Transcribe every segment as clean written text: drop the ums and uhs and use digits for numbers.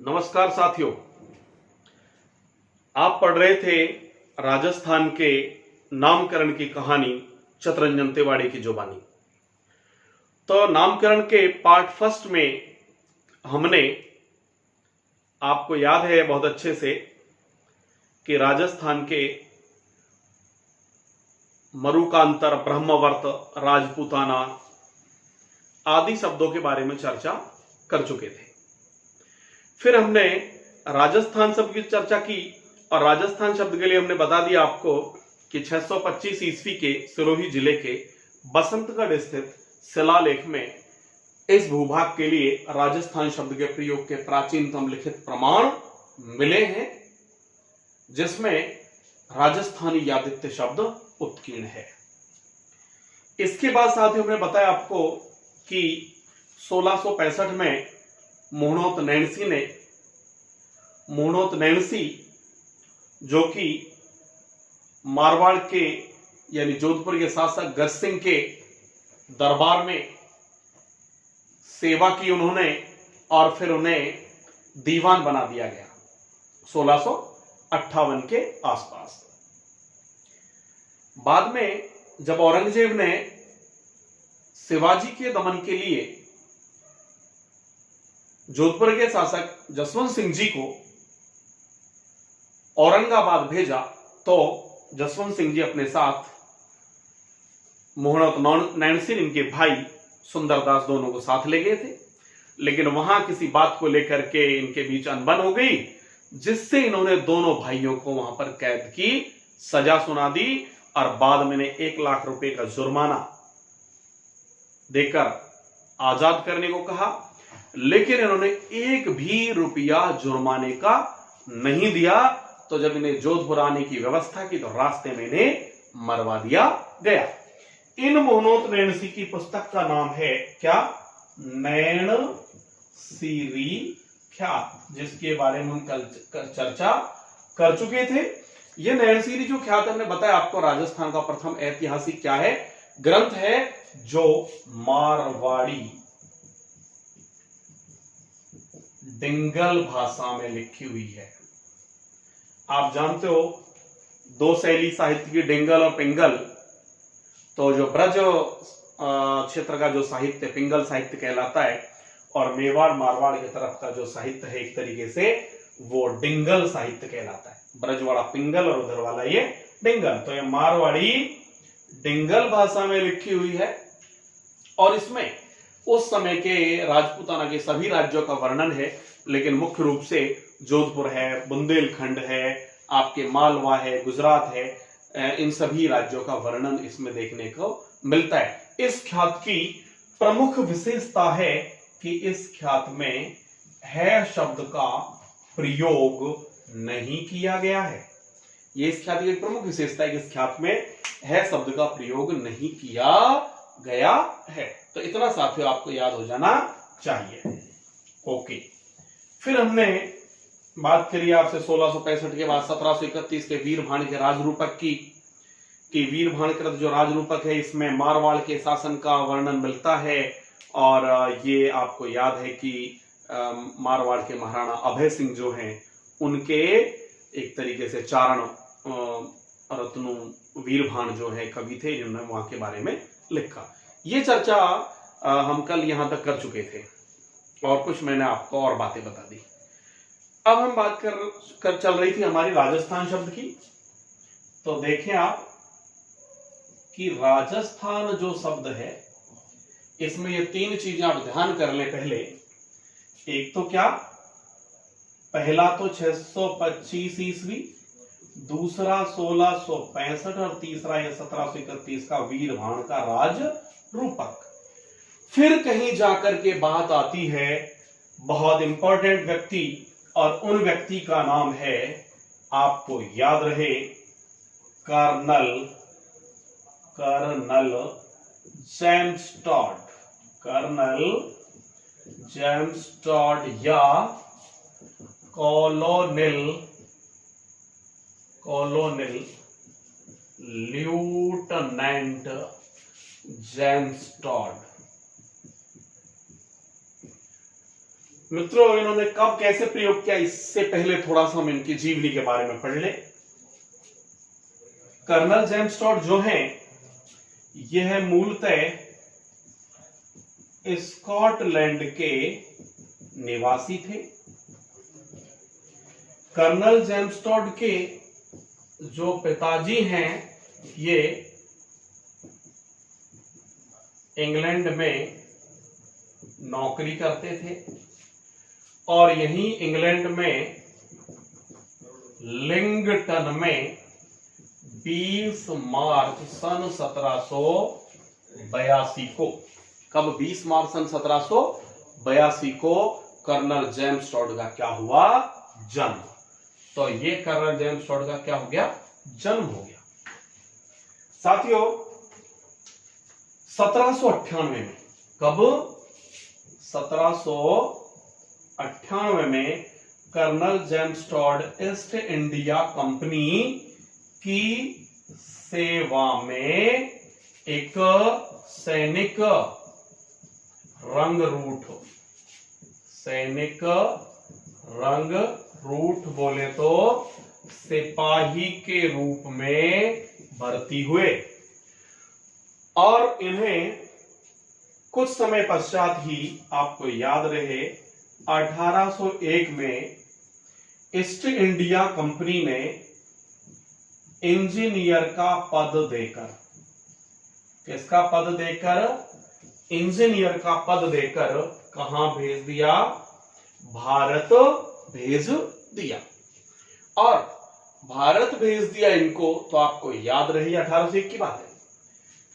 नमस्कार साथियों, आप पढ़ रहे थे राजस्थान के नामकरण की कहानी चित्तरंजन तिवाड़ी की जुबानी। तो नामकरण के पार्ट फर्स्ट में हमने, आपको याद है बहुत अच्छे से, कि राजस्थान के मरुकांतर, ब्रह्मवर्त, राजपूताना आदि शब्दों के बारे में चर्चा कर चुके थे। फिर हमने राजस्थान शब्द की चर्चा की और राजस्थान शब्द के लिए हमने बता दिया आपको कि 625 ईस्वी के सिरोही जिले के बसंतगढ़ स्थित शिलालेख में इस भूभाग के लिए राजस्थान शब्द के प्रयोग के प्राचीनतम लिखित प्रमाण मिले हैं, जिसमें राजस्थानी यादित्य शब्द उत्कीर्ण है। इसके बाद साथ ही हमने बताया आपको कि 1665 में मोहनोत नैणसी जो कि मारवाड़ के यानी जोधपुर के शासक गजसिंह के दरबार में सेवा की उन्होंने, और फिर उन्हें दीवान बना दिया गया 1658 के आसपास। बाद में जब औरंगजेब ने शिवाजी के दमन के लिए जोधपुर के शासक जसवंत सिंह जी को औरंगाबाद भेजा, तो जसवंत सिंह जी अपने साथ मोहनोत नैणसी, इनके भाई सुंदरदास, दोनों को साथ ले गए थे। लेकिन वहां किसी बात को लेकर के इनके बीच अनबन हो गई, जिससे इन्होंने दोनों भाइयों को वहां पर कैद की सजा सुना दी और बाद में 1 लाख रुपए का जुर्माना देकर आजाद करने को कहा। लेकिन इन्होंने 1 भी रुपया जुर्माने का नहीं दिया। तो जब इन्हें जोधपुर आने की व्यवस्था की तो रास्ते में इन्हें मरवा दिया गया। इन मोहनोत नैणसी की पुस्तक का नाम है क्या? नैण सीरी ख्यात, जिसके बारे में हम कल चर्चा कर चुके थे। यह नैणसीरी जो ख्यात हमने बताया आपको, राजस्थान का प्रथम ऐतिहासिक क्या है, ग्रंथ है, जो मारवाड़ी डिंगल भाषा में लिखी हुई है। आप जानते हो 2 शैली साहित्य की, डिंगल और पिंगल। तो जो ब्रज क्षेत्र का जो साहित्य पिंगल साहित्य कहलाता है, और मेवाड़ मारवाड़ की तरफ का जो साहित्य है एक तरीके से वो डिंगल साहित्य कहलाता है। ब्रज वाला पिंगल और उधर वाला ये डिंगल। तो ये मारवाड़ी डिंगल भाषा में लिखी हुई है, और इसमें उस समय के राजपूताना के सभी राज्यों का वर्णन है, लेकिन मुख्य रूप से जोधपुर है, बुंदेलखंड है, आपके मालवा है, गुजरात है, इन सभी राज्यों का वर्णन इसमें देखने को मिलता है। इस ख्यात की प्रमुख विशेषता है कि इस ख्यात में है शब्द का प्रयोग नहीं किया गया है। ये इस ख्यात की प्रमुख विशेषता है कि इस ख्यात में है शब्द का प्रयोग नहीं किया गया है। तो इतना साथियों आपको याद हो जाना चाहिए। ओके, फिर हमने बात करी आपसे 1665 के बाद 1731 के वीरभाण के राजरूपक की, कि वीरभाण कृत जो राजरूपक है इसमें मारवाड़ के शासन का वर्णन मिलता है। और ये आपको याद है कि मारवाड़ के महाराणा अभय सिंह जो हैं, उनके एक तरीके से चारण रत्नु वीरभाण जो है कवि थे, जिन्होंने वहां के बारे में लिखा। ये चर्चा हम कल यहां तक कर चुके थे, और कुछ मैंने आपको और बातें बता दी। अब हम बात कर चल रही थी हमारी राजस्थान शब्द की। तो देखें आप कि राजस्थान जो शब्द है, इसमें ये 3 चीजें आप ध्यान कर लें। पहले एक तो क्या, पहला तो 625 ईस्वी, दूसरा 1665 और तीसरा यह 1731 का वीरभाण का राज रूपक। फिर कहीं जाकर के बात आती है बहुत इंपॉर्टेंट व्यक्ति, और उन व्यक्ति का नाम है, आपको याद रहे, colonel James Tod. Colonel James Tod या कॉलोनेल ल्यूटनंट जेम्स टॉड। मित्रों इन्होंने कब कैसे प्रयोग किया, इससे पहले थोड़ा सा हम इनकी जीवनी के बारे में पढ़ ले। कर्नल जेम्स टॉड जो हैं यह मूलतः स्कॉटलैंड के निवासी थे। कर्नल जेम्स टॉड के जो पिताजी हैं ये इंग्लैंड में नौकरी करते थे और यहीं इंग्लैंड में लिंगटन में 20 मार्च सन 1782 को, कब 20 मार्च सन 1782 को कर्नल जेम्स टॉड का क्या हुआ, जन्म। तो ये कर्नल जेम्स टॉड का क्या हो गया, जन्म हो गया। साथियों 1798 में, कब 1798 में colonel James Tod East India Company की सेवा में एक सैनिक रंगरूट बोले तो सिपाही के रूप में भर्ती हुए और इन्हें कुछ समय पश्चात ही, आपको याद रहे, 1801 में ईस्ट इंडिया कंपनी ने इंजीनियर का पद देकर, किसका पद देकर, इंजीनियर का पद देकर कहां भेज दिया, भारत भेज दिया। और भारत भेज दिया इनको, तो आपको याद रही 1801 की बात है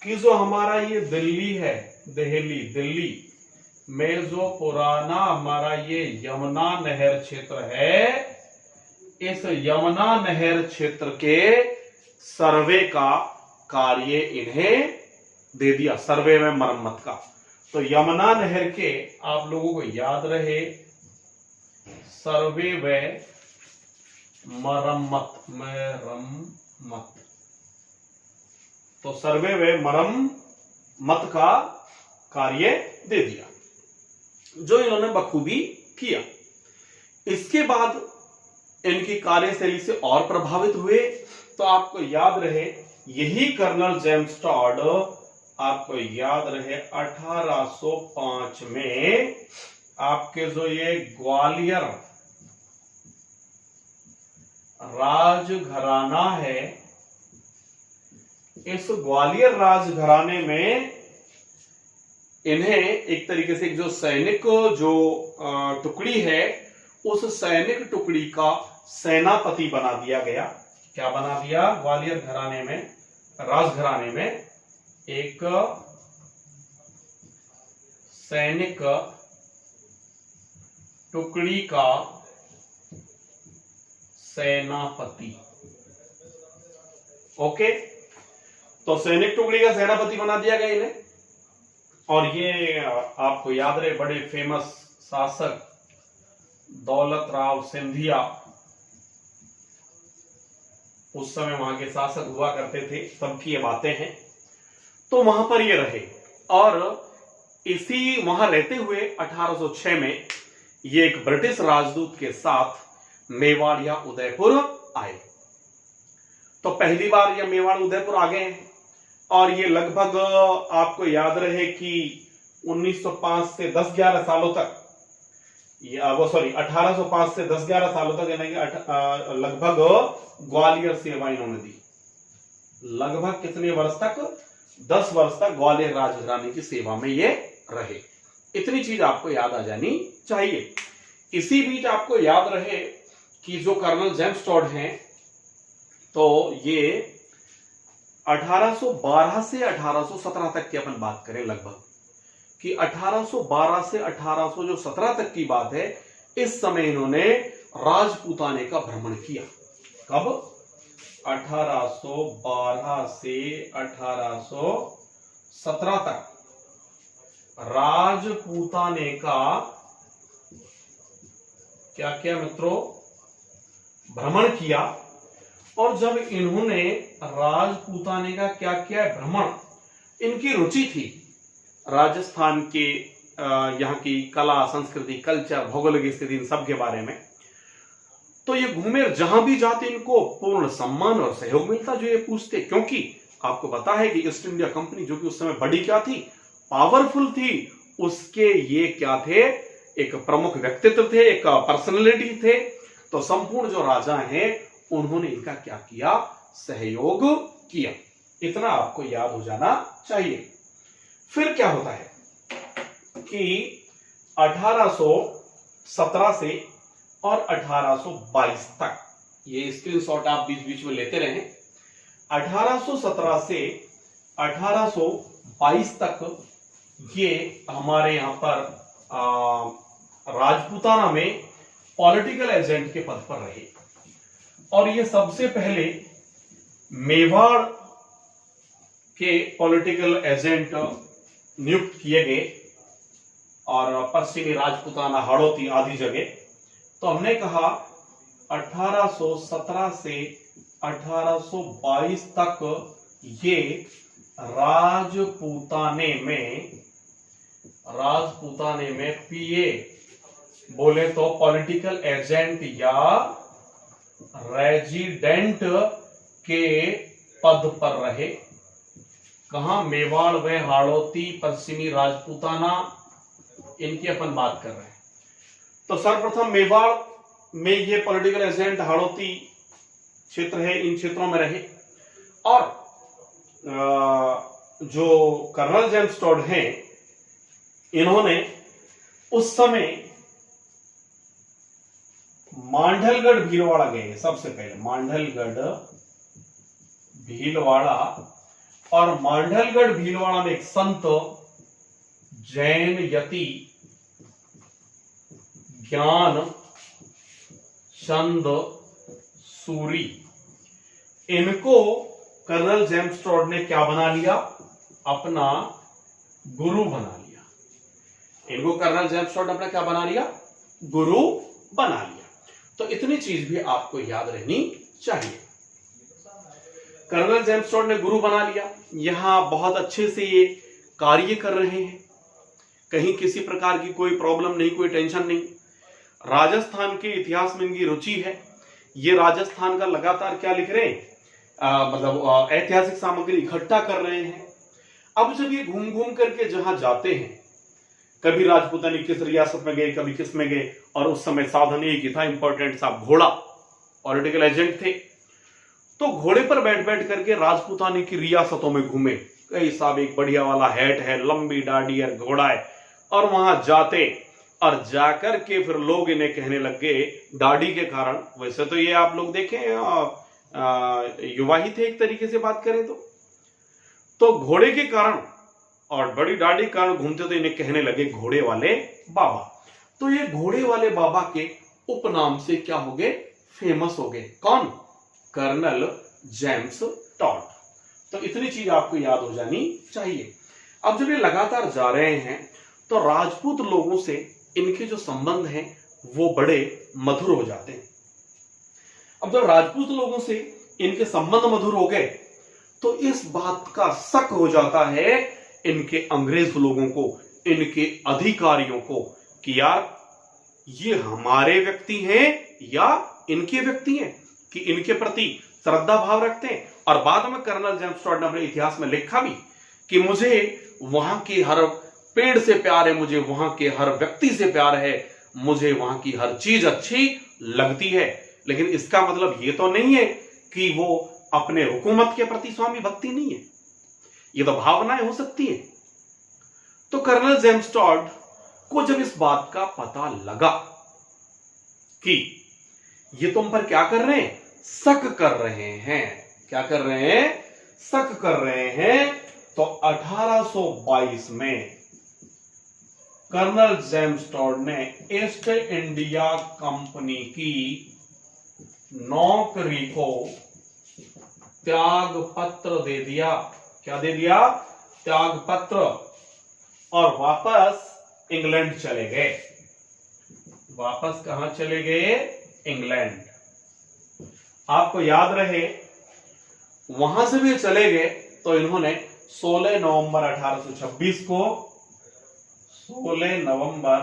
कि जो हमारा ये दिल्ली है, दिल्ली में जो पुराना हमारा ये यमुना नहर क्षेत्र है, इस यमुना नहर क्षेत्र के सर्वे का कार्य इन्हें दे दिया, सर्वे में मरम्मत का। तो यमुना नहर के, आप लोगों को याद रहे, सर्वे व मरम्मत, तो सर्वे व मरम्मत का कार्य दे दिया, जो इन्होंने बखूबी किया। इसके बाद इनकी कार्यशैली से और प्रभावित हुए। तो आपको याद रहे, यही कर्नल जेम्स टॉड, आपको याद रहे 1805 में आपके जो ये ग्वालियर राजघराना है, इस ग्वालियर राजघराने में इन्हें एक तरीके से जो सैनिक जो टुकड़ी है, उस सैनिक टुकड़ी का सेनापति बना दिया गया। क्या बना दिया, ग्वालियर घराने में, राजघराने में एक सैनिक टुकड़ी का सेनापति। ओके, तो सैनिक टुकड़ी का सेनापति बना दिया गया इन्हें। और ये आपको याद रहे, बड़े फेमस शासक दौलत राव सिंधिया उस समय वहां के शासक हुआ करते थे, तब की ये बातें हैं। तो वहां पर ये रहे और इसी वहां रहते हुए 1806 में ये एक ब्रिटिश राजदूत के साथ मेवाड़ या उदयपुर आए। तो पहली बार ये मेवाड़ उदयपुर आ गए हैं और ये लगभग आपको याद रहे कि 1905 से 10-11 सालों तक, 1805 से 10-11 सालों तक, यानी कि लगभग ग्वालियर सेवा इन्होंने दी। लगभग कितने वर्ष तक, 10 वर्ष तक ग्वालियर राजघराने की सेवा में ये रहे। इतनी चीज आपको याद आ जानी चाहिए। इसी बीच आपको याद रहे कि जो कर्नल जेम्स टॉड हैं, तो ये 1812 से 1817 तक की अपन बात करें, लगभग कि 1812 से 1817 तक की बात है, इस समय इन्होंने राजपूताने का भ्रमण किया। कब, 1812 से 1817 तक राजपूताने का क्या किया मित्रों, भ्रमण किया। और जब इन्होंने राजपूताने का क्या किया, भ्रमण, इनकी रुचि थी राजस्थान के यहाँ की कला, संस्कृति, कल्चर, भौगोलिक स्थिति, इन सब के बारे में। तो ये घूमे और जहां भी जाते इनको पूर्ण सम्मान और सहयोग मिलता, जो ये पूछते, क्योंकि आपको पता है कि ईस्ट इंडिया कंपनी जो कि उस समय बड़ी क्या थी, पावरफुल थी, उसके ये क्या थे, एक प्रमुख व्यक्तित्व थे, एक पर्सनैलिटी थे। तो संपूर्ण जो राजा हैं उन्होंने इनका क्या किया, सहयोग किया। इतना आपको याद हो जाना चाहिए। फिर क्या होता है कि 1817 से और 1822 तक, ये स्क्रीनशॉट आप बीच बीच में लेते रहें, 1817 से 1822 तक ये हमारे यहां पर राजपूताना में पॉलिटिकल एजेंट के पद पर रहे। और ये सबसे पहले मेवाड़ के पॉलिटिकल एजेंट नियुक्त किए गए, और पश्चिमी राजपूताना, हाड़ौती आदि जगह। तो हमने कहा 1817 से 1822 तक ये राजपूताने में पीए बोले तो पॉलिटिकल एजेंट या रेजिडेंट के पद पर रहे। कहां, मेवाड़ व हाड़ौती, पश्चिमी राजपूताना, इनकी अपन बात कर रहे हैं। तो सर्वप्रथम मेवाड़ में ये पॉलिटिकल एजेंट, हाड़ौती क्षेत्र है, इन क्षेत्रों में रहे। और जो कर्नल जेम्स टॉड हैं, इन्होंने उस समय मांडलगढ़ भीलवाड़ा गए। सबसे पहले मांडलगढ़ भीलवाड़ा, और मांडलगढ़ भीलवाड़ा में एक संत जैन यति ज्ञान चंद सूरी, इनको कर्नल जेम्स टॉड ने क्या बना लिया, अपना गुरु बना लिया। इनको कर्नल जेम्स टॉड ने अपना क्या बना लिया, गुरु बना लिया। तो इतनी चीज भी आपको याद रहनी चाहिए। कर्नल जेम्स टॉड ने गुरु बना लिया, यहां बहुत अच्छे से ये कार्य कर रहे हैं, कहीं किसी प्रकार की कोई प्रॉब्लम नहीं, कोई टेंशन नहीं। राजस्थान के इतिहास में इनकी रुचि है। ये राजस्थान का लगातार क्या लिख रहे हैं, मतलब ऐतिहासिक सामग्री इकट्ठा कर रहे हैं। अब जब ये घूम घूम करके जहां जाते हैं, कभी राजपूतानी किस रियासत में गए, कभी किस में गए, और उस समय साधन एक ही था इंपॉर्टेंट सा, घोड़ा। पॉलिटिकल एजेंट थे, तो घोड़े पर बैठ बैठ करके राजपूतानी की रियासतों में घूमे। कई साहब एक बढ़िया वाला हैट है, लंबी दाढ़ी है, घोड़ा है, और वहां जाते और जाकर के फिर लोग इन्हें कहने लग गए, दाढ़ी के कारण। वैसे तो ये आप लोग देखें युवा ही थे एक तरीके से बात करें तो घोड़े के कारण और बड़ी दाढ़ी के कारण घूमते, तो इन्हें कहने लगे घोड़े वाले बाबा। तो ये घोड़े वाले बाबा के उपनाम से क्या हो गए, फेमस हो गए। कौन, कर्नल जेम्स टॉड। तो इतनी चीज आपको याद हो जानी चाहिए। अब जब ये लगातार जा रहे हैं तो राजपूत लोगों से इनके जो संबंध हैं वो बड़े मधुर हो जाते हैं। अब जब राजपूत लोगों से इनके संबंध मधुर हो गए तो इस बात का शक हो जाता है इनके अंग्रेज लोगों को, इनके अधिकारियों को, कि यार ये हमारे व्यक्ति हैं या इनके व्यक्ति हैं, कि इनके प्रति श्रद्धा भाव रखते हैं। और बाद में कर्नल जेम्स टॉड ने अपने इतिहास में लिखा भी कि मुझे वहां के हर पेड़ से प्यार है, मुझे वहां के हर व्यक्ति से प्यार है, मुझे वहां की हर चीज अच्छी लगती है। लेकिन इसका मतलब ये तो नहीं है कि वो अपने हुकूमत के प्रति स्वामी भक्ति नहीं है, ये तो भावनाएं हो सकती हैं। तो कर्नल जेम्स टॉड को जब इस बात का पता लगा कि ये तुम पर क्या कर रहे हैं, शक कर रहे हैं, क्या कर रहे हैं, शक कर रहे हैं, तो 1822 में कर्नल जेम्स टॉड ने ईस्ट इंडिया कंपनी की नौकरी को त्याग पत्र दे दिया। क्या दे दिया, त्याग पत्र, और वापस इंग्लैंड चले गए। वापस कहां चले गए, इंग्लैंड। आपको याद रहे वहां से भी चले गए तो इन्होंने 16 नवंबर 1826 को 16 नवंबर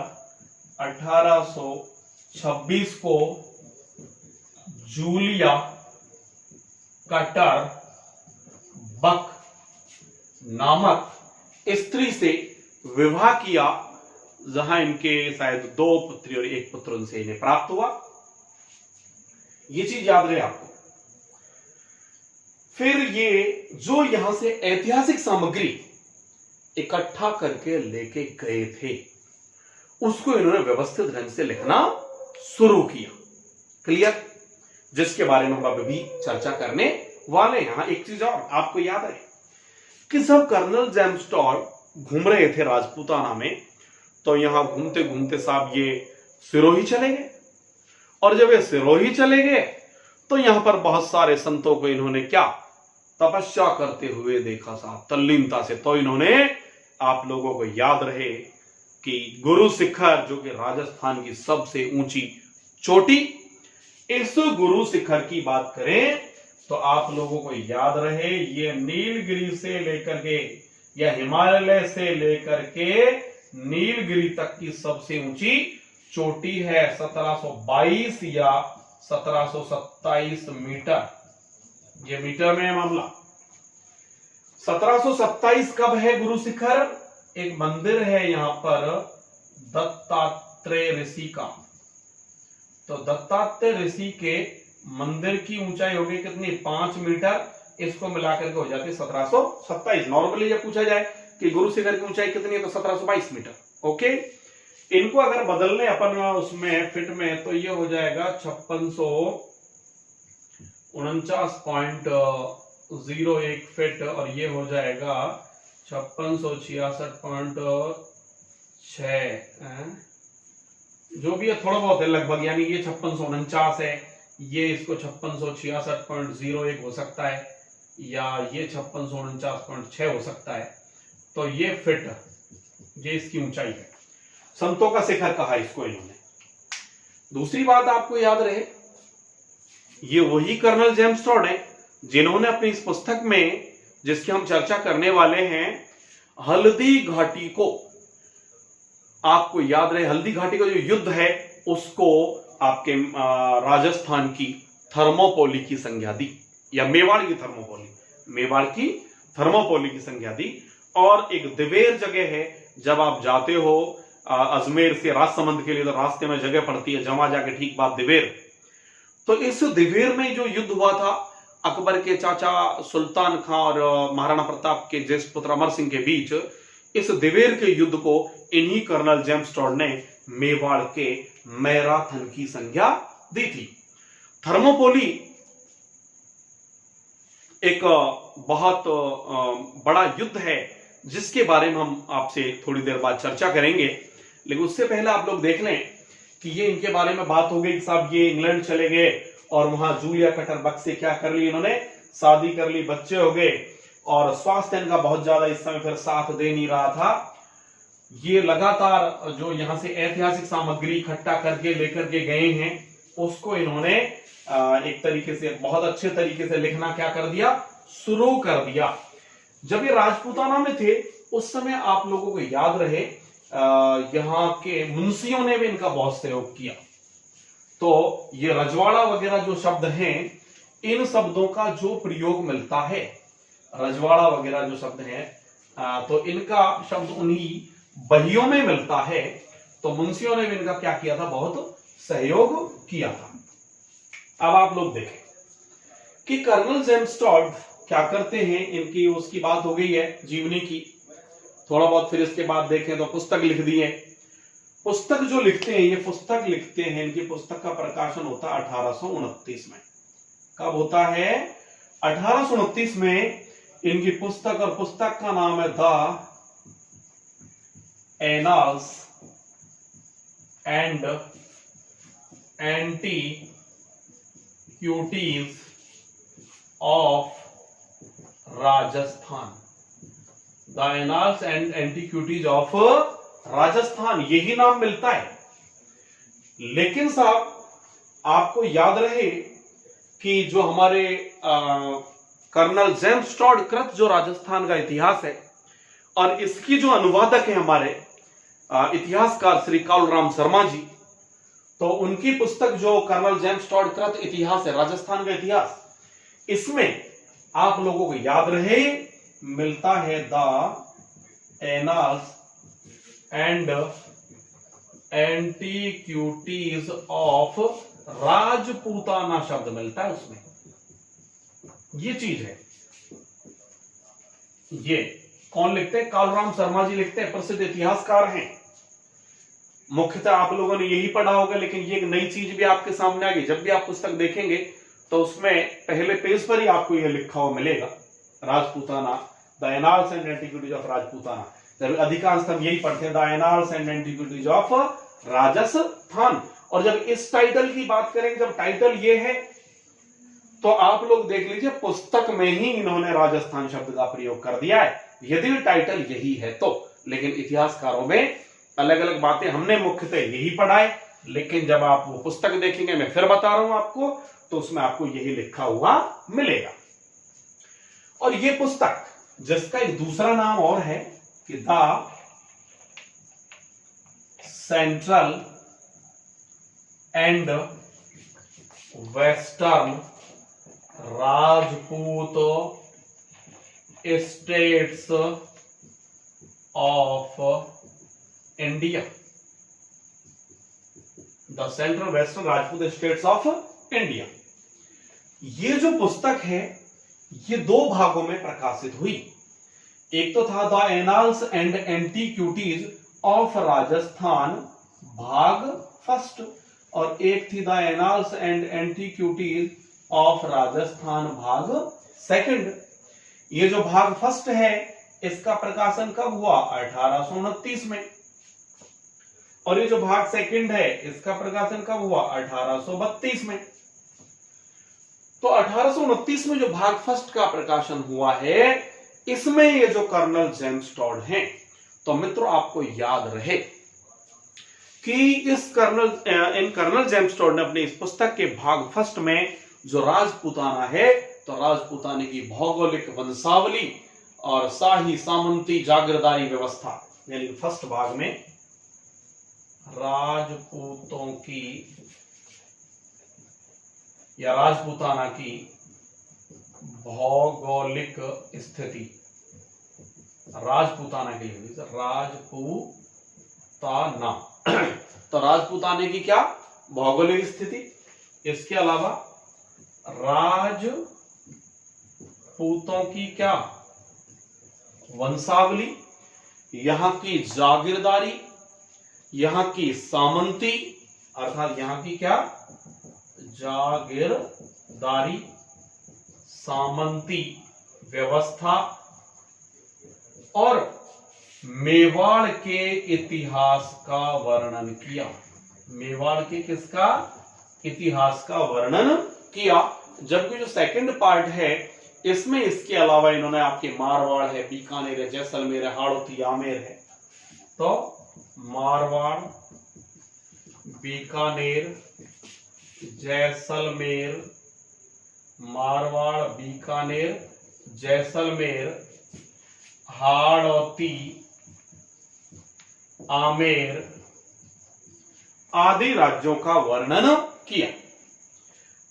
1826 को जूलिया कटर बक नामक स्त्री से विवाह किया, जहां इनके शायद 2 पुत्री और 1 पुत्र उनसे इन्हें प्राप्त हुआ। ये चीज याद रहे आपको। फिर ये जो यहां से ऐतिहासिक सामग्री इकट्ठा करके लेके गए थे, उसको इन्होंने व्यवस्थित ढंग से लिखना शुरू किया। क्लियर? जिसके बारे में हम अभी चर्चा करने वाले हैं। यहां एक चीज और आपको याद है कि जब कर्नल जेम्स टॉड घूम रहे थे राजपूताना में, तो यहां घूमते घूमते साहब ये सिरोही चले गए। और जब ये सिरोही चले गए तो यहां पर बहुत सारे संतों को इन्होंने क्या तपस्या करते हुए देखा साहब, तल्लीनता से। तो इन्होंने, आप लोगों को याद रहे कि गुरु शिखर, जो कि राजस्थान की सबसे ऊंची चोटी, इस गुरु शिखर की बात करें तो आप लोगों को याद रहे ये नीलगिरी से लेकर के या हिमालय से लेकर के नीलगिरी तक की सबसे ऊंची चोटी है। 1722 या 1727 मीटर, ये मीटर में है मामला। 1727 कब है गुरु शिखर? एक मंदिर है यहां पर दत्तात्रेय ऋषि का। तो दत्तात्रेय ऋषि के मंदिर की ऊंचाई होगी कितनी? 5 मीटर। इसको मिलाकर के हो जाती है 1727। नॉर्मली जब पूछा जाए कि गुरु शिखर की ऊंचाई कितनी है तो 1722 मीटर। ओके, इनको अगर बदलने अपन उसमें फिट में, तो ये हो जाएगा 5649.01 फिट, और ये हो जाएगा 5666.6, जो भी है थोड़ा बहुत है लगभग, यानी ये 5649 है, ये इसको 5666.01 हो सकता है, या ये 5649.6 हो सकता है। तो ये फिट, ये इसकी ऊंचाई है। संतों का शिखर कहा इसको इन्होंने। दूसरी बात आपको याद रहे, ये वही कर्नल जेम्स टॉड है जिन्होंने अपनी इस पुस्तक में, जिसकी हम चर्चा करने वाले हैं, हल्दी घाटी को, आपको याद रहे हल्दी घाटी का जो युद्ध है उसको आपके राजस्थान की थर्मोपोली की संज्ञा दी, या मेवाड़ की थर्मोपोली की संज्ञा दी। और एक दिवेर जगह है, जब आप जाते हो अजमेर से राजसमंद के लिए तो रास्ते में जगह पड़ती है जमा जाके ठीक बाद दिवेर। तो इस दिवेर में जो युद्ध हुआ था अकबर के चाचा सुल्तान खां और महाराणा प्रताप के ज्येष्ठ पुत्र अमर सिंह के बीच, इस दिवेर के युद्ध को इन्हीं कर्नल जेम्स टॉड ने मेवाड़ के मैराथन की संज्ञा दी थी। थर्मोपोली एक बहुत बड़ा युद्ध है जिसके बारे में हम आपसे थोड़ी देर बाद चर्चा करेंगे, लेकिन उससे पहले आप लोग देख लें कि ये इनके बारे में बात हो गई कि साहब ये इंग्लैंड चले गए और वहां जूलिया कटर बक से क्या कर ली इन्होंने, शादी कर ली, बच्चे हो गए, और स्वास्थ्य इनका बहुत ज्यादा इस समय फिर साथ दे नहीं रहा था। ये लगातार जो यहां से ऐतिहासिक सामग्री इकट्ठा करके लेकर के गए हैं उसको इन्होंने एक तरीके से बहुत अच्छे तरीके से लिखना क्या कर दिया, शुरू कर दिया। जब ये राजपूताना में थे उस समय आप लोगों को याद रहे यहाँ के मुंशियों ने भी इनका बहुत सहयोग किया। तो ये रजवाड़ा वगैरह जो शब्द हैं, इन शब्दों का जो प्रयोग मिलता है, रजवाड़ा वगैरह जो शब्द हैं, तो इनका शब्द उन्हीं बहियों में मिलता है। तो मुंशियों ने भी इनका क्या किया था, बहुत सहयोग किया था। अब आप लोग देखें कि कर्नल जेम्स टॉड क्या करते हैं, इनकी उसकी बात हो गई है जीवनी की, थोड़ा बहुत फिर इसके बाद देखें तो पुस्तक लिख दी है। पुस्तक जो लिखते हैं, ये पुस्तक लिखते हैं, इनकी पुस्तक का प्रकाशन होता है 1829 में। कब होता है? 1829 में इनकी पुस्तक, और पुस्तक का नाम है the annals and antiquities of Rajasthan. The annals and antiquities of Rajasthan, यही नाम मिलता है। लेकिन साहब आपको याद रहे कि जो हमारे कर्नल जेम्स टॉड कृत जो राजस्थान का इतिहास है, और इसकी जो अनुवादक है हमारे इतिहासकार श्री कालूराम शर्मा जी, तो उनकी पुस्तक जो कर्नल जेम्स टॉड कृत इतिहास है, राजस्थान का इतिहास, इसमें आप लोगों को याद रहे मिलता है the annals and antiquities of Rajputana शब्द मिलता है उसमें। ये चीज है, ये कौन लिखते हैं? कालूराम शर्मा जी लिखते हैं, प्रसिद्ध इतिहासकार हैं। मुख्यतः आप लोगों ने यही पढ़ा होगा, लेकिन ये एक नई चीज भी आपके सामने आ गई। जब भी आप पुस्तक देखेंगे तो उसमें पहले पेज पर ही आपको यह लिखा हुआ मिलेगा, Rajputana, the annals and antiquities of Rajputana. जब अधिकांश हम यही पढ़ते हैं, the annals and antiquities of Rajasthan. और जब इस टाइटल की बात करेंगे, जब टाइटल ये है, तो आप लोग देख लीजिए पुस्तक में ही इन्होंने राजस्थान शब्द का प्रयोग कर दिया है, यदि टाइटल यही है तो। लेकिन इतिहासकारों में अलग अलग बातें, हमने मुख्यतः यही पढ़ा है, लेकिन जब आप वो पुस्तक देखेंगे, मैं फिर बता रहा हूं आपको, तो उसमें आपको यही लिखा हुआ मिलेगा। और ये पुस्तक, जिसका एक दूसरा नाम और है कि the central and western Rajput states of India, the central western Rajput states of India. ये जो पुस्तक है, ये दो भागों में प्रकाशित हुई। एक तो था the annals and antiquities of Rajasthan भाग फर्स्ट, और एक थी the annals and antiquities of Rajasthan भाग सेकंड। ये जो भाग फर्स्ट है, इसका प्रकाशन कब हुआ? 1829 में। और ये जो भाग सेकंड है, इसका प्रकाशन कब हुआ? 1832 में। तो 1829 में जो भाग फर्स्ट का प्रकाशन हुआ है, इसमें ये जो कर्नल जेम्स टॉड हैं, तो मित्रों आपको याद रहे कि इस कर्नल जेम्स टॉड ने अपनी इस पुस्तक के भाग फर्स्ट में जो राजपूताना है, तो राजपूताने की भौगोलिक वंशावली और शाही सामंती जागीरदारी व्यवस्था, यानी फर्स्ट भाग में राजपूतों की या राजपूताना की भौगोलिक स्थिति, राजपूताना के लिए राजपूताना तो राजपूताने की क्या भौगोलिक स्थिति, इसके अलावा राजपूतों की क्या वंशावली, यहां की जागीरदारी, यहां की सामंती अर्थात यहां की क्या जागीरदारी सामंती व्यवस्था, और मेवाड़ के इतिहास का वर्णन किया। मेवाड़ के किसका इतिहास का वर्णन किया। जबकि जो सेकंड पार्ट है, इसमें इसके अलावा इन्होंने आपके मारवाड़ है, बीकानेर है, जैसलमेर है, हाड़ौती, आमेर है। तो मारवाड़, बीकानेर, जैसलमेर, मारवाड़, बीकानेर, जैसलमेर, हाड़ौती, आमेर आदि राज्यों का वर्णन किया।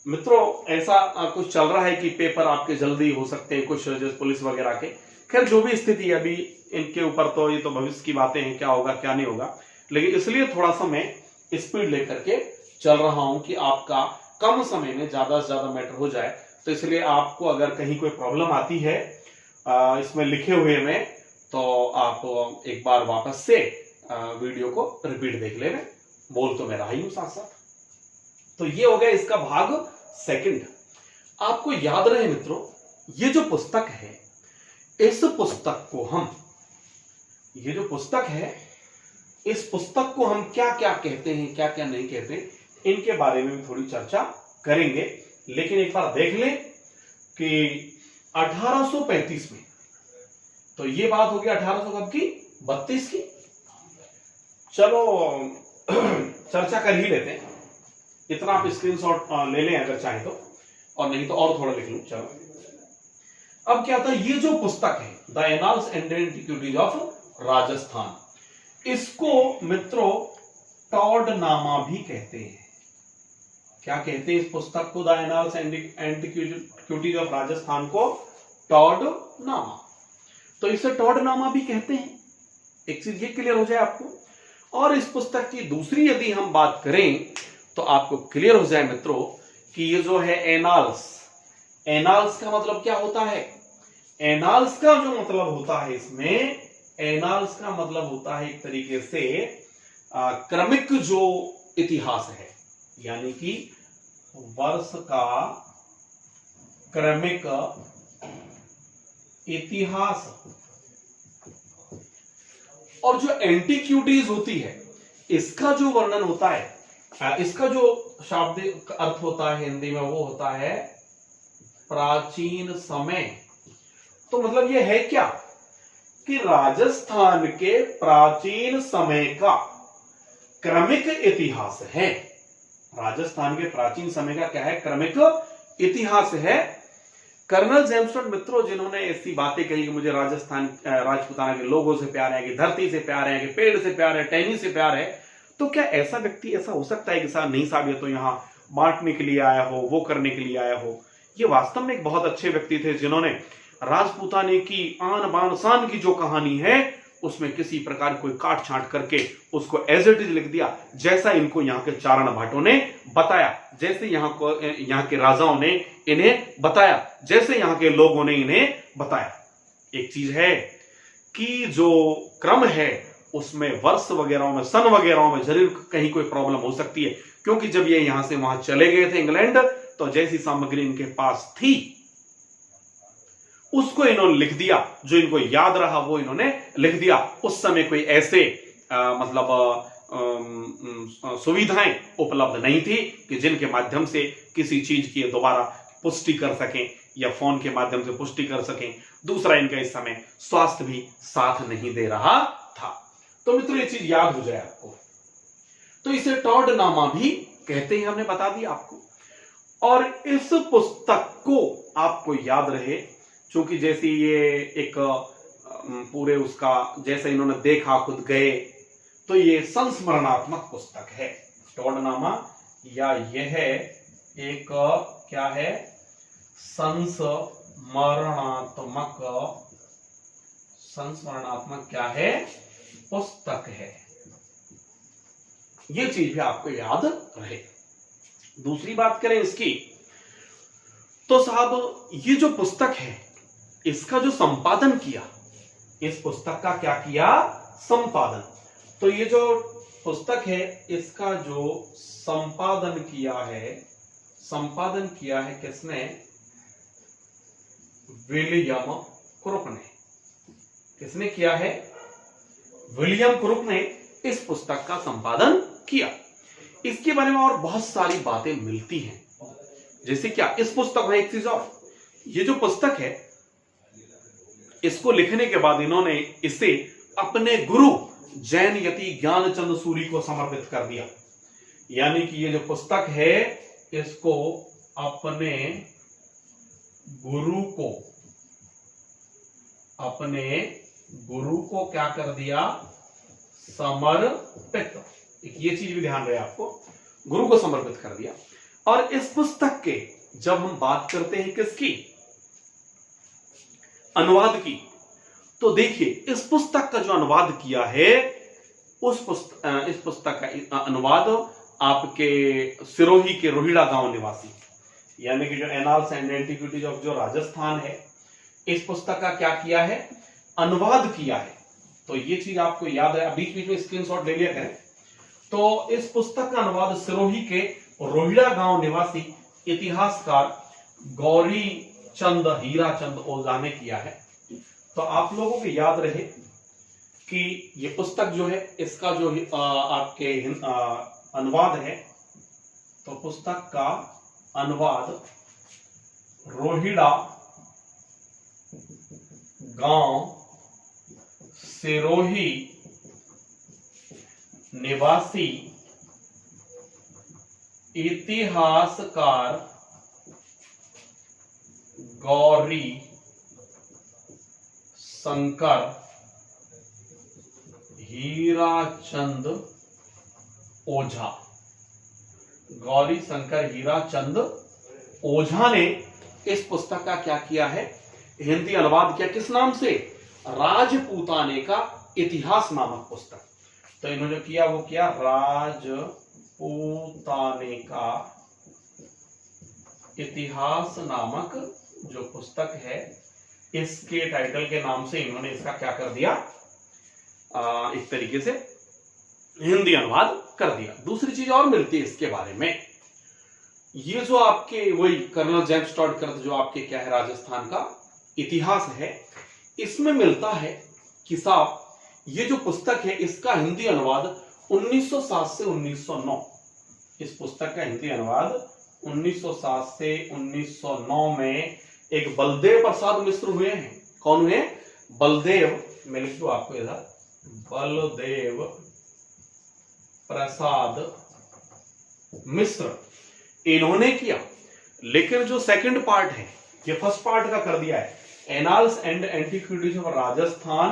मित्रों, ऐसा कुछ चल रहा है कि पेपर आपके जल्दी हो सकते हैं, कुछ जैसे पुलिस वगैरह के। खैर जो भी स्थिति है अभी इनके ऊपर, तो ये तो भविष्य की बातें हैं, क्या होगा क्या नहीं होगा। लेकिन इसलिए थोड़ा सा मैं स्पीड लेकर के चल रहा हूं कि आपका कम समय में ज्यादा से ज्यादा मैटर हो जाए। तो इसलिए आपको अगर कहीं कोई प्रॉब्लम आती है इसमें लिखे हुए में, तो आप एक बार वापस से वीडियो को रिपीट देख ले। मैं बोल तो मैं रहा ही हूं साथ साथ। तो ये हो गया इसका भाग सेकंड। आपको याद रहे मित्रों, ये जो पुस्तक है, इस पुस्तक को हम, ये जो पुस्तक है, इस पुस्तक को हम क्या क्या कहते हैं, क्या क्या नहीं कहते, इनके बारे में भी थोड़ी चर्चा करेंगे। लेकिन एक बार देख लें कि 1835 में, तो ये बात होगी 1800 कब की? 32 की। चलो चर्चा कर ही लेते हैं। इतना आप स्क्रीनशॉट ले लें अगर चाहे तो, और नहीं तो और थोड़ा लिख लूं। चलो, अब क्या था, ये जो पुस्तक है the annals and antiquities of Rajasthan, इसको मित्रों टॉडनामा भी कहते हैं। क्या कहते हैं इस पुस्तक को, the annals antiquities of Rajasthan को? टॉडनामा। तो इसे टॉडनामा भी कहते हैं। एक चीज ये क्लियर हो जाए आपको। और इस पुस्तक की दूसरी यदि हम बात करें तो आपको क्लियर हो जाए मित्रों कि ये जो है एनाल्स, एनाल्स का मतलब क्या होता है? एनाल्स का जो मतलब होता है इसमें, एनाल्स का मतलब होता है एक तरीके से क्रमिक जो इतिहास है, यानी कि वर्ष का क्रमिक इतिहास। और जो एंटीक्विटीज होती है इसका जो वर्णन होता है, इसका जो शाब्दिक अर्थ होता है हिंदी में वो होता है प्राचीन समय। तो मतलब ये है क्या कि राजस्थान के प्राचीन समय का क्रमिक इतिहास है। राजस्थान के प्राचीन समय का क्या है? क्रमिक इतिहास है। कर्नल जेम्सटोन मित्रों जिन्होंने ऐसी बातें कही कि मुझे राजस्थान राजपूताना के लोगों से प्यार है, कि धरती से प्यार है, कि पेड़ से प्यार है, टहनी से प्यार है, तो क्या ऐसा व्यक्ति ऐसा हो सकता है कि साहब नहीं साहब ये तो यहाँ बांटने के लिए आया हो, वो करने के लिए आया हो? ये वास्तव में एक बहुत अच्छे व्यक्ति थे जिन्होंने राजपूताने की आन बान शान की जो कहानी है उसमें किसी प्रकार कोई काट छांट करके उसको एज इट इज लिख दिया, जैसा इनको यहाँ के चारण भाटों ने बताया, जैसे यहाँ के राजाओं ने इन्हें बताया, जैसे यहाँ के लोगों ने इन्हें बताया। एक चीज है कि जो क्रम है उसमें वर्ष वगैरह में, सन वगैरह में जरूर कहीं कोई प्रॉब्लम हो सकती है, क्योंकि जब ये यहां से वहां चले गए थे इंग्लैंड तो जैसी सामग्री इनके पास थी उसको इन्होंने लिख दिया, जो इनको याद रहा वो इन्होंने लिख दिया। उस समय कोई ऐसे सुविधाएं उपलब्ध नहीं थी कि जिनके माध्यम से किसी चीज की दोबारा पुष्टि कर सकें या फोन के माध्यम से पुष्टि कर सकें। दूसरा, इनका इस समय स्वास्थ्य भी साथ नहीं दे रहा था। तो मित्रों ये चीज याद हो जाए आपको। तो इसे टॉडनामा भी कहते हैं, हमने बता दिया आपको। और इस पुस्तक को आपको याद रहे, क्योंकि जैसे ये एक पूरे उसका जैसे इन्होंने देखा खुद गए, तो ये संस्मरणात्मक पुस्तक है टॉडनामा, या यह एक क्या है? संस्मरणात्मक क्या है? पुस्तक है। ये चीज भी आपको याद रहे। दूसरी बात करें इसकी, तो साहब ये जो पुस्तक है इसका जो संपादन किया, इस पुस्तक का क्या किया? संपादन। तो ये जो पुस्तक है इसका जो संपादन किया है किसने? विलियम क्रुक ने। किसने किया है? विलियम क्रुक ने इस पुस्तक का संपादन किया। इसके बारे में और बहुत सारी बातें मिलती हैं, जैसे क्या इस पुस्तक में एक चीज और, ये जो पुस्तक है इसको लिखने के बाद इन्होंने इसे अपने गुरु जैन यति ज्ञानचंद सूरी को समर्पित कर दिया। यानी कि ये जो पुस्तक है इसको अपने गुरु को क्या कर दिया? समर्पित। ये चीज भी ध्यान रहे आपको, गुरु को समर्पित कर दिया। और इस पुस्तक के जब हम बात करते हैं किसकी? अनुवाद की, तो देखिए इस पुस्तक का जो अनुवाद किया है इस पुस्तक का अनुवाद आपके सिरोही के रोहिड़ा गांव निवासी, यानी कि जो एनाल्स एंड एंटिक्विटीज ऑफ जो राजस्थान है, इस पुस्तक का क्या किया है? अनुवाद किया है। तो ये चीज आपको याद है, बीच बीच में स्क्रीनशॉट ले लिया करें। तो इस पुस्तक का अनुवाद सिरोही के रोहिड़ा गांव निवासी इतिहासकार गौरी चंद हीराचंद ओझा ने किया है। तो आप लोगों को याद रहे कि ये पुस्तक जो है इसका जो आपके अनुवाद है, तो पुस्तक का अनुवाद रोहिड़ा गांव सिरोही निवासी इतिहासकार गौरी शंकर हीराचंद ओझा, गौरी शंकर हीराचंद ओझा ने इस पुस्तक का क्या किया है, हिंदी अनुवाद किया। किस नाम से? राजपूताने का इतिहास नामक पुस्तक। तो इन्होंने किया वो किया राजपूताने का इतिहास नामक जो पुस्तक है, इसके टाइटल के नाम से इन्होंने इसका क्या कर दिया, एक तरीके से हिंदी अनुवाद कर दिया। दूसरी चीज और मिलती है इसके बारे में, ये जो आपके वही कर्नल जेम्स टॉड कर्थ जो आपके क्या है राजस्थान का इतिहास है, इसमें मिलता है कि साहब ये जो पुस्तक है इसका हिंदी अनुवाद 1907 से 1909, इस पुस्तक का हिंदी अनुवाद 1907 से 1909 में एक बलदेव प्रसाद मिश्र हुए हैं। कौन हुए? बलदेव, मैं लिख दूं आपको इधर, बलदेव प्रसाद मिश्र, इन्होंने किया। लेकिन जो सेकंड पार्ट है, ये फर्स्ट पार्ट का कर दिया है, annals and antiquities of Rajasthan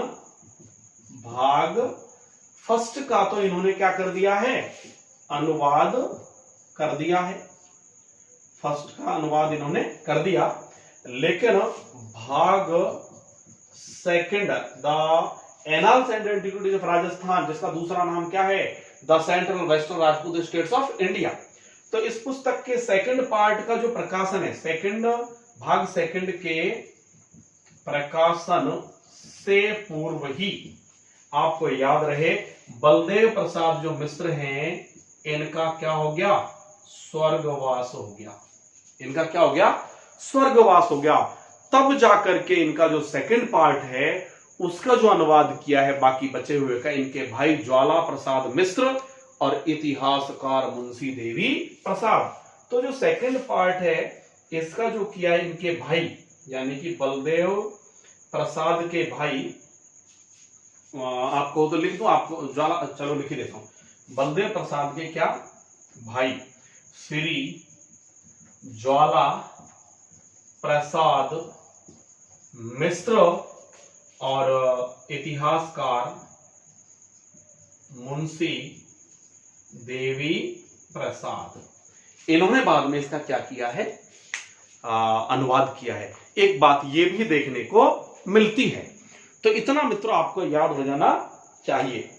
भाग फर्स्ट का तो इन्होंने क्या कर दिया है, अनुवाद कर दिया है, फर्स्ट का अनुवाद इन्होंने कर दिया। लेकिन भाग second, the annals and antiquities of Rajasthan, जिसका दूसरा नाम क्या है, the central western Rajput states of India, तो इस पुस्तक के सेकंड पार्ट का जो प्रकाशन है, सेकंड भाग सेकंड के प्रकाशन से पूर्व ही आपको याद रहे बलदेव प्रसाद जो मिश्र हैं, इनका क्या हो गया, स्वर्गवास हो गया। इनका क्या हो गया, स्वर्गवास हो गया। तब जाकर के इनका जो सेकंड पार्ट है उसका जो अनुवाद किया है बाकी बचे हुए का इनके भाई ज्वाला प्रसाद मिश्र और इतिहासकार मुंशी देवी प्रसाद। तो जो सेकंड पार्ट है इसका जो किया है इनके भाई, यानी कि बलदेव प्रसाद के भाई, आपको तो लिख दूं, आपको ज्वाला, चलो लिख ही देता हूं, बलदेव प्रसाद के क्या भाई श्री ज्वाला प्रसाद मिश्र और इतिहासकार मुंशी देवी प्रसाद, इन्होंने बाद में इसका क्या किया है, अनुवाद किया है। एक बात ये भी देखने को मिलती है। तो इतना मित्रों आपको याद हो जाना चाहिए।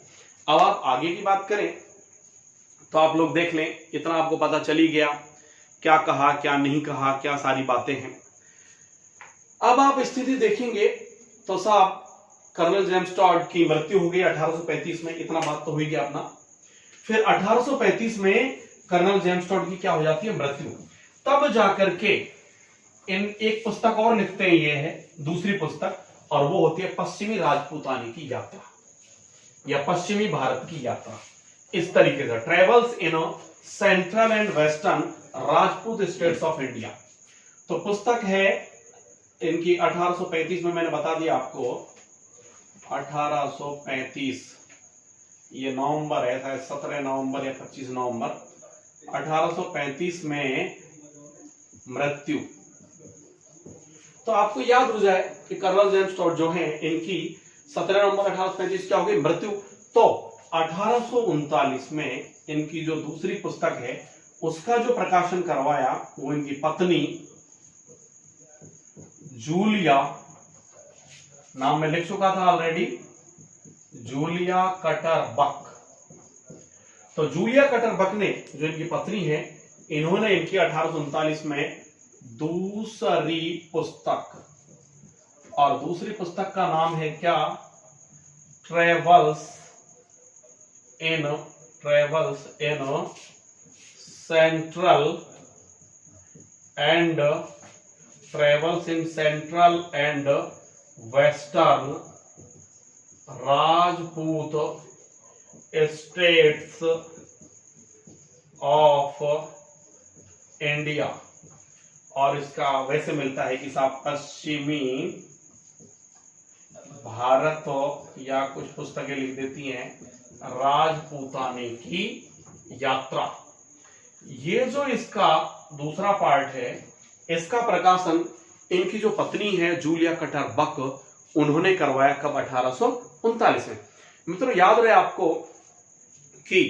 अब आप आगे की बात करें तो आप लोग देख लें, इतना आपको पता चल ही गया, क्या कहा क्या नहीं कहा, क्या सारी बातें हैं। अब आप स्थिति देखेंगे तो साहब कर्नल जेम्स टॉड की मृत्यु हो गई 1835 में, इतना बात तो हुई गया अपना। फिर 1835 में कर्नल जेम्स टॉड की क्या हो जाती है, मृत्यु। तब जाकर के इन एक पुस्तक और लिखते हैं, ये है दूसरी पुस्तक, और वो होती है पश्चिमी राजपूताने की यात्रा या पश्चिमी भारत की यात्रा। इस तरीके से travels in central and western Rajput states of India. तो पुस्तक है इनकी 1835 में, मैंने बता दिया आपको 1835, ये नवंबर है, शायद 17 नवंबर या 25 नवंबर 1835 में मृत्यु। तो आपको याद हो जाए कि कर्नल जेम्स टॉड जो हैं इनकी 17 नवंबर 1835 क्या हो गई, मृत्यु। तो 1839 में इनकी जो दूसरी पुस्तक है उसका जो प्रकाशन करवाया वो इनकी पत्नी जूलिया, नाम में लिख चुका था ऑलरेडी, जूलिया कटर बक। तो जूलिया कटर बक ने, जो इनकी पत्नी है, इन्होंने इनकी 1839 में दूसरी पुस्तक, और दूसरी पुस्तक का नाम है क्या, travels in central and western Rajput states of India. और इसका वैसे मिलता है कि साहब पश्चिमी भारत, या कुछ पुस्तकें लिख देती हैं राजपूताने की यात्रा। ये जो इसका दूसरा पार्ट है इसका प्रकाशन इनकी जो पत्नी है जूलिया कटर बक, उन्होंने करवाया कब, 1839 में। मित्रों याद रहे आपको कि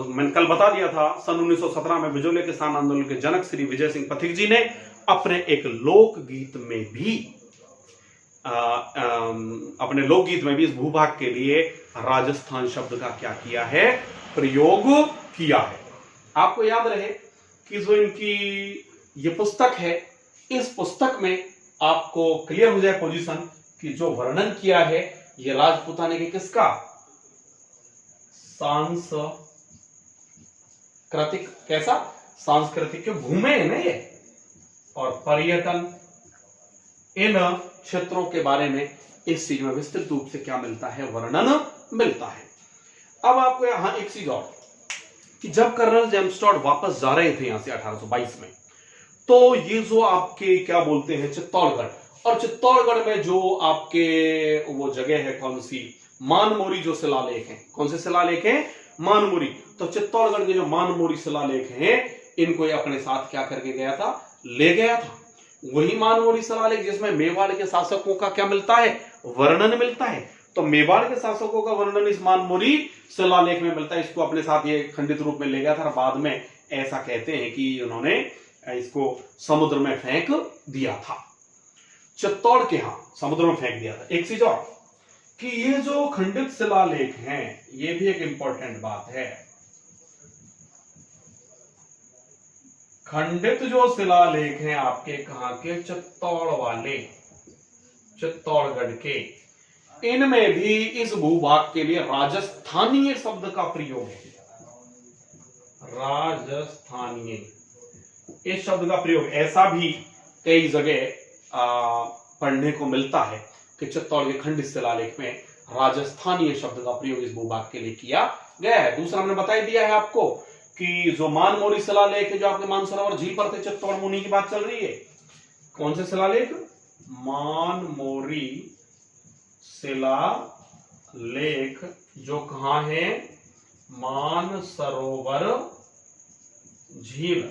मैंने कल बता दिया था, सन 1917 में बिजोले किसान आंदोलन के जनक श्री विजय सिंह पथिक जी ने अपने एक लोकगीत में भी इस भूभाग के लिए राजस्थान शब्द का क्या किया है, प्रयोग किया है। आपको याद रहे कि जो इनकी ये पुस्तक है, इस पुस्तक में आपको क्लियर हो जाए पोजीशन कि जो वर्णन किया है ये राजपूताने के किसका, सांस्कृतिक, कैसा सांस्कृतिक के भूमि है ना ये, और पर्यटन, इन क्षेत्रों के बारे में इस चीज में विस्तृत रूप से क्या मिलता है, वर्णन मिलता है। अब आपको यहां एक चीज और, कि जब कर्नल जेम्स टॉड वापस जा रहे थे यहां से 1822 में, तो ये जो आपके क्या बोलते हैं चित्तौड़गढ़, और चित्तौड़गढ़ में जो आपके वो जगह है कौन सी, मानमोरी जो शिलालेख है, कौन से शिलालेख है, मानमोरी। तो चित्तौड़गढ़ के जो मानमोरी शिलालेख हैं, इनको ये अपने साथ क्या करके गया था, ले गया था। वही मानमोरी शिलालेख जिसमें मेवाड़ के शासकों का क्या मिलता है, वर्णन मिलता है। तो मेवाड़ के शासकों का वर्णन इस मानमोरी शिलालेख में मिलता है। इसको अपने साथ ये खंडित रूप में ले गया था, और बाद में ऐसा कहते हैं कि उन्होंने इसको समुद्र में फेंक दिया था, चित्तौड़ के यहां समुद्र में फेंक दिया था। एक चीज और कि ये जो खंडित शिलालेख हैं, ये भी एक इंपॉर्टेंट बात है। खंडित जो शिलालेख हैं आपके कहां के, चित्तौड़ वाले, चित्तौड़गढ़ के, इनमें भी इस भूभाग के लिए राजस्थानीय शब्द का प्रयोग है। राजस्थानीय इस शब्द का प्रयोग ऐसा भी कई जगह पढ़ने को मिलता है कि चित्तौड़ के खंडित शिलालेख में राजस्थानीय शब्द का प्रयोग इस भूभाग के लिए किया गया है। दूसरा हमने बता दिया है आपको कि जो मानमोरी शिलालेख है, जो आपके मानसरोवर झील पर थे, चित्तौड़ मुनि की बात चल रही है। कौन से शिलालेख, मानमोरी शिलालेख, जो कहां है, मानसरोवर झील।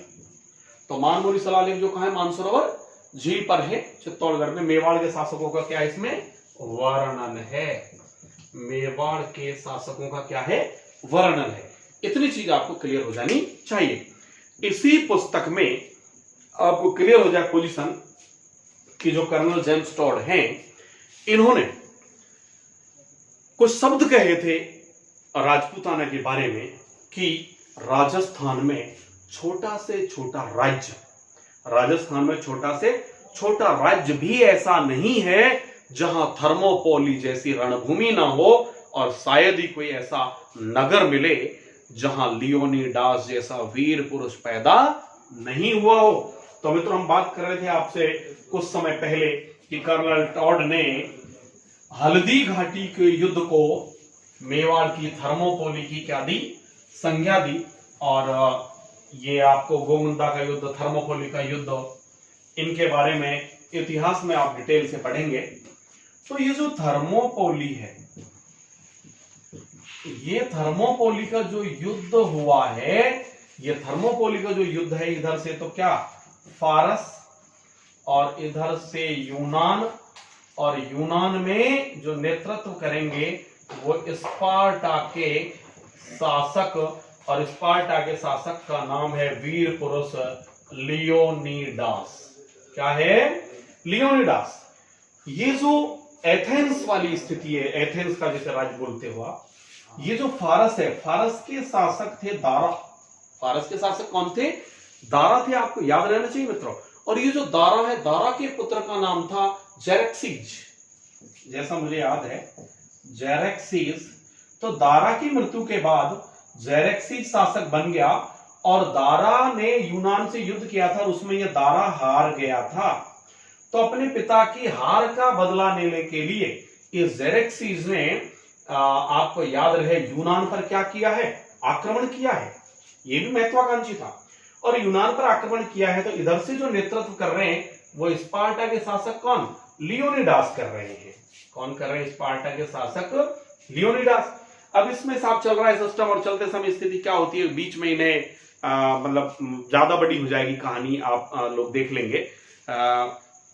तो मानमोरी शिलालेख जो कहां है, मानसरोवर झील पर है, चित्तौड़गढ़ में। मेवाड़ के शासकों का क्या इसमें वर्णन है, मेवाड़ के शासकों का क्या है, वर्णन है। इतनी चीज आपको क्लियर हो जानी चाहिए। इसी पुस्तक में आपको क्लियर हो जाए पोजीशन कि जो कर्नल जेम्स टॉड हैं, इन्होंने कुछ शब्द कहे थे राजपूताना के बारे में कि राजस्थान में छोटा से छोटा राज्य, राजस्थान में छोटा से छोटा राज्य भी ऐसा नहीं है जहां थर्मोपोली जैसी रणभूमि ना हो, और शायद ही कोई ऐसा नगर मिले जहां लियोनिडास जैसा वीर पुरुष पैदा नहीं हुआ हो। तो मित्रों हम बात कर रहे थे आपसे कुछ समय पहले कि कर्नल टॉड ने हल्दी घाटी के युद्ध को मेवाड़ की थर्मोपोली की क्या दी, संज्ञा दी, और ये आपको गोमुंदा का युद्ध, थर्मोपोली का युद्ध, इनके बारे में इतिहास में आप डिटेल से पढ़ेंगे। तो ये जो थर्मोपोली है, ये थर्मोपोली का जो युद्ध हुआ है, ये थर्मोपोली का जो युद्ध है, इधर से तो क्या फारस और इधर से यूनान, और यूनान में जो नेतृत्व करेंगे वो स्पार्टा के शासक, और स्पार्टा के शासक का नाम है वीर पुरुष लियोनिडास। क्या है, लियोनिडास। ये जो एथेंस वाली स्थिति है, एथेंस का जिसे राज्य बोलते हुआ, ये जो फारस है, फारस के शासक थे दारा। फारस के शासक कौन थे, दारा थे, आपको याद रहना चाहिए मित्रों। और ये जो दारा है, दारा के पुत्र का नाम था जेरेक्सीज, जैसा मुझे याद है, जेरेक्सीज। तो दारा की मृत्यु के बाद जेरेक्सीज शासक बन गया, और दारा ने यूनान से युद्ध किया था, उसमें यह दारा हार गया था। तो अपने पिता की हार का बदला लेने के लिए इस जेरेक्सीज ने आपको याद रहे यूनान पर क्या किया है, आक्रमण किया है। यह भी महत्वाकांक्षी था, और यूनान पर आक्रमण किया है। तो इधर से जो नेतृत्व कर रहे हैं वो स्पार्टा के शासक कौन, लियोनिडास कर रहे हैं। कौन कर रहे हैं, स्पार्टा के शासक लियोनिडास। अब इसमें साफ चल रहा है सिस्टम, और चलते समय स्थिति क्या होती है, बीच में इन्हें मतलब ज्यादा बड़ी हो जाएगी कहानी, आप लोग देख लेंगे।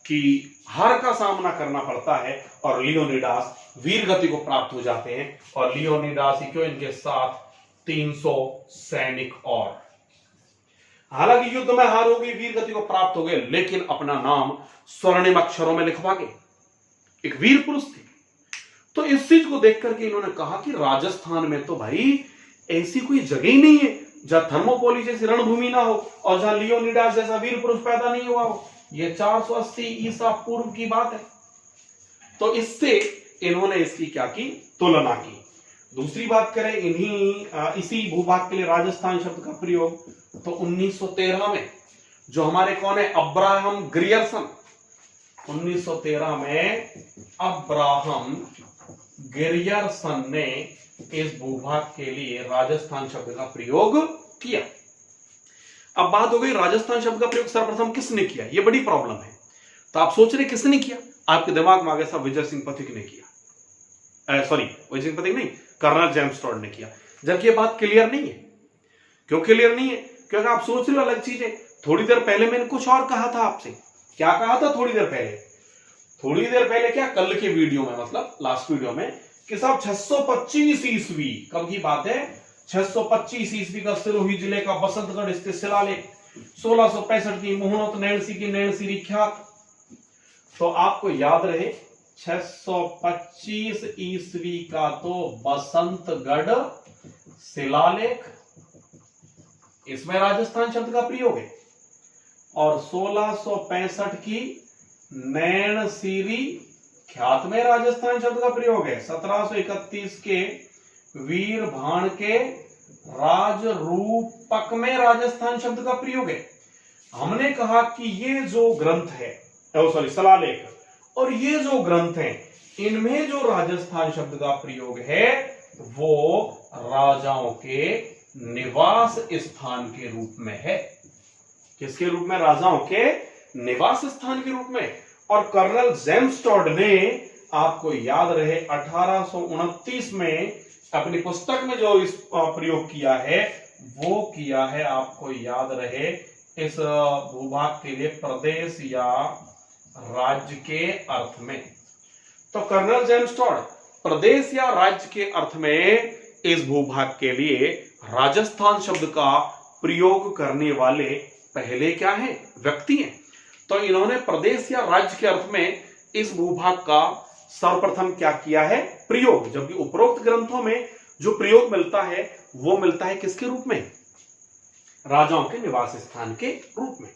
कि हार का सामना करना पड़ता है और लियोनिडास वीर गति को प्राप्त हो जाते हैं और लियोनिडास क्यों इनके साथ 300 सैनिक और। हालांकि युद्ध में हार हो गई, वीर गति को प्राप्त हो गए, लेकिन अपना नाम स्वर्णिम अक्षरों में लिखवा गए, एक वीर पुरुष थे। तो इस चीज को देख करके इन्होंने कहा कि राजस्थान में तो भाई ऐसी कोई जगह ही नहीं है जहां थर्मोपोली जैसी रणभूमि ना हो और जहां लियोनिडास जैसा वीर पुरुष पैदा नहीं हुआ हो। यह 480 ईसा पूर्व की बात है। तो इससे इन्होंने इसकी क्या की, तुलना की। दूसरी बात करें इसी भूभाग के लिए राजस्थान शब्द का प्रयोग तो 1913 में जो हमारे कौन है, अब्राहम ग्रियर्सन, 1913 में अब्राहम ग्रियर्सन ने इस भूभाग के लिए राजस्थान शब्द का प्रयोग किया। अब बात हो गई राजस्थान शब्द का प्रयोग सर्वप्रथम किसने किया, यह बड़ी प्रॉब्लम है। तो आप सोच रहे किसने किया, आपके दिमाग में आ गया साहब विजय सिंह पथिक ने किया, सॉरी विजय सिंह पथिक नहीं, कर्नल जेम्स टॉड ने किया। जबकि यह बात क्लियर नहीं है। क्यों क्लियर नहीं है, क्योंकि आप सोच रहे हो अलग चीज है। थोड़ी देर पहले मैंने कुछ और कहा था आपसे। क्या कहा था थोड़ी देर पहले? थोड़ी देर पहले क्या, कल के वीडियो में, मतलब लास्ट वीडियो में, कि साहब 625 ईस्वी, कब की बात है, 625 ईस्वी का सिरोही जिले का बसंतगढ़ स्थित शिलालेख, 1665 की मुहूर्त नैणसी की नैणसी ख्यात। तो आपको याद रहे 625 ईस्वी का तो बसंतगढ़ शिलालेख, इसमें राजस्थान शब्द का प्रयोग है, और 1665 की नैणसीरी ख्यात में राजस्थान शब्द का प्रयोग है। 1731 के वीर भाण के राजरूपक में राजस्थान शब्द का प्रयोग है। हमने कहा कि ये जो ग्रंथ है, शिलालेख, और ये जो ग्रंथ है, इनमें जो राजस्थान शब्द का प्रयोग है वो राजाओं के निवास स्थान के रूप में है। किसके रूप में? राजाओं के निवास स्थान के रूप में। और कर्नल जेम्स टॉड ने, आपको याद रहे, 1829 में अपनी पुस्तक में जो इस प्रयोग किया है वो किया है, आपको याद रहे, इस भूभाग के लिए प्रदेश या राज्य के अर्थ में। तो कर्नल जेम्स टॉड प्रदेश या राज्य के अर्थ में इस भूभाग के लिए राजस्थान शब्द का प्रयोग करने वाले पहले क्या है, व्यक्ति हैं। तो इन्होंने प्रदेश या राज्य के अर्थ में इस भूभाग का सर्वप्रथम क्या किया है, प्रयोग। जबकि उपरोक्त ग्रंथों में जो प्रयोग मिलता है वो मिलता है किसके रूप में, राजाओं के निवास स्थान के रूप में।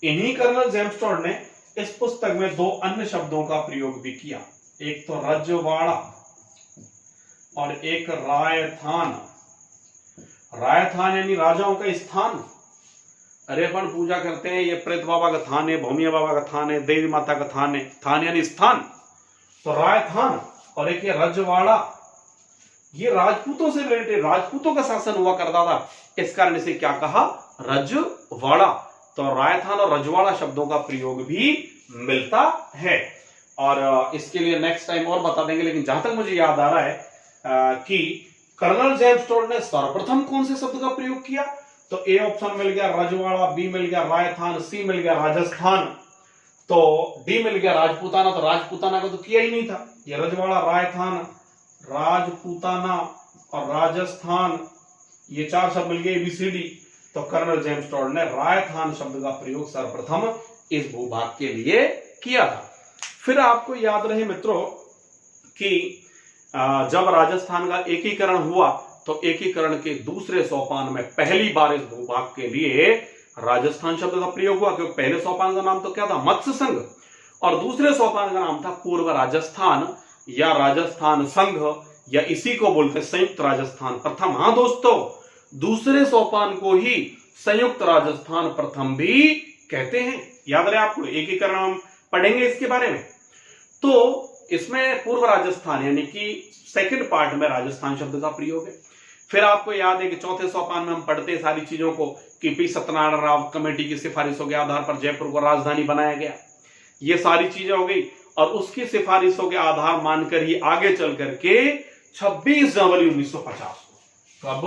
इन्हीं कर्नल जेम्स टॉड ने इस पुस्तक में दो अन्य शब्दों का प्रयोग भी किया, एक तो रजवाड़ा और एक रायथान। रायथान यानी राजाओं का स्थान। अरे अपन पूजा करते हैं, ये प्रेत बाबा का थान है, भौमिया बाबा का थान है, देवी माता का थान है, थान यानी स्थान, तो रायथान। और एक ये रजवाड़ा, ये राजपूतों से रिलेटेड, राजपूतों का शासन हुआ करता था, इस कारण इसे क्या कहा, रजवाड़ा। तो रायथान और रजवाड़ा शब्दों का प्रयोग भी मिलता है, और इसके लिए नेक्स्ट टाइम और बता देंगे। लेकिन जहां तक मुझे याद आ रहा है कि कर्नल जेम्स टॉड ने सर्वप्रथम कौन से शब्द का प्रयोग किया, तो ए ऑप्शन मिल गया रजवाड़ा, बी मिल गया रायथान, सी मिल गया राजस्थान, तो डी मिल गया राजपूताना। तो राजपूताना का तो किया ही नहीं था। ये रजवाड़ा, रायथान, राजपूताना और राजस्थान, ये चार शब्द मिल गए, ABCD। तो कर्नल जेम्स टॉड ने रायथान शब्द का प्रयोग सर्वप्रथम इस भूभाग के लिए किया था। फिर आपको याद रहे मित्रों कि जब राजस्थान का एकीकरण हुआ तो एकीकरण के दूसरे सोपान में पहली बार इस भूभाग के लिए राजस्थान शब्द का प्रयोग हुआ, क्योंकि पहले सोपान का नाम तो क्या था, मत्स्य संघ, और दूसरे सोपान का नाम था पूर्व राजस्थान या राजस्थान संघ, या इसी को बोलते संयुक्त राजस्थान प्रथम। हाँ दोस्तों, दूसरे सोपान को ही संयुक्त राजस्थान प्रथम भी कहते हैं। याद रहे आपको, एकीकरण हम पढ़ेंगे इसके बारे में। तो इसमें पूर्व राजस्थान यानी कि सेकंड पार्ट में राजस्थान शब्द का प्रयोग है। फिर आपको याद है कि चौथे सोपान में हम पढ़ते सारी चीजों को कि पी सत्यनारायण राव कमेटी की सिफारिशों के आधार पर जयपुर को राजधानी बनाया गया। ये सारी चीजें हो गई, और उसकी सिफारिशों के आधार मानकर ही आगे चल करके 26 जनवरी 1950 कब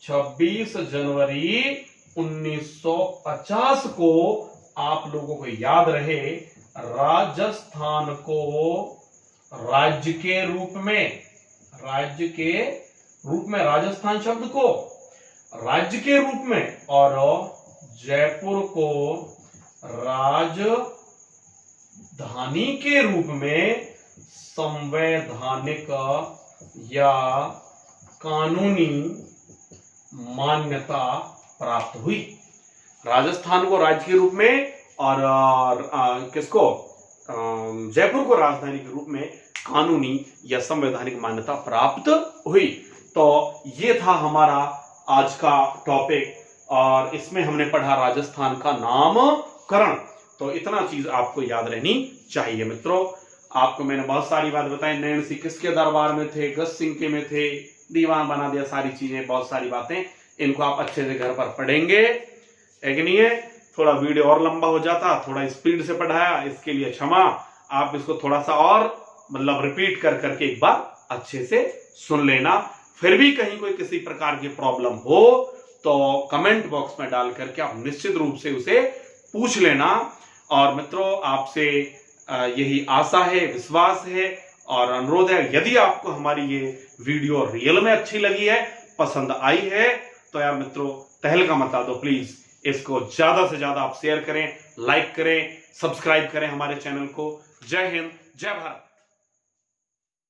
26 जनवरी 1950 को आप लोगों को याद रहे, राजस्थान को राज्य के रूप में, राजस्थान शब्द को राज्य के रूप में और जयपुर को राजधानी के रूप में संवैधानिक या कानूनी मान्यता प्राप्त हुई। राजस्थान को राज्य के रूप में और किसको, जयपुर को राजधानी के रूप में कानूनी या संवैधानिक मान्यता प्राप्त हुई। तो ये था हमारा आज का टॉपिक और इसमें हमने पढ़ा राजस्थान का नामकरण। तो इतना चीज आपको याद रहनी चाहिए मित्रों। आपको मैंने बहुत सारी बात बताई, नैन सिंह किसके दरबार में थे, गज सिंह के में थे, दीवान बना दिया, सारी चीजें, बहुत सारी बातें, इनको आप अच्छे से घर पर पढ़ेंगे, है कि नहीं है। थोड़ा वीडियो और लंबा हो जाता, थोड़ा स्पीड से पढ़ाया, इसके लिए क्षमा। आप इसको थोड़ा सा और मतलब रिपीट कर करके एक बार अच्छे से सुन लेना। फिर भी कहीं कोई किसी प्रकार की प्रॉब्लम हो तो कमेंट बॉक्स में डाल करके आप निश्चित रूप से उसे पूछ लेना। और मित्रों, आपसे यही आशा है, विश्वास है और अनुरोध है, यदि आपको हमारी ये वीडियो रियल में अच्छी लगी है, पसंद आई है, तो यार मित्रों तहलका मचा दो प्लीज। इसको ज्यादा से ज्यादा आप शेयर करें, लाइक करें, सब्सक्राइब करें हमारे चैनल को। जय हिंद, जय भारत।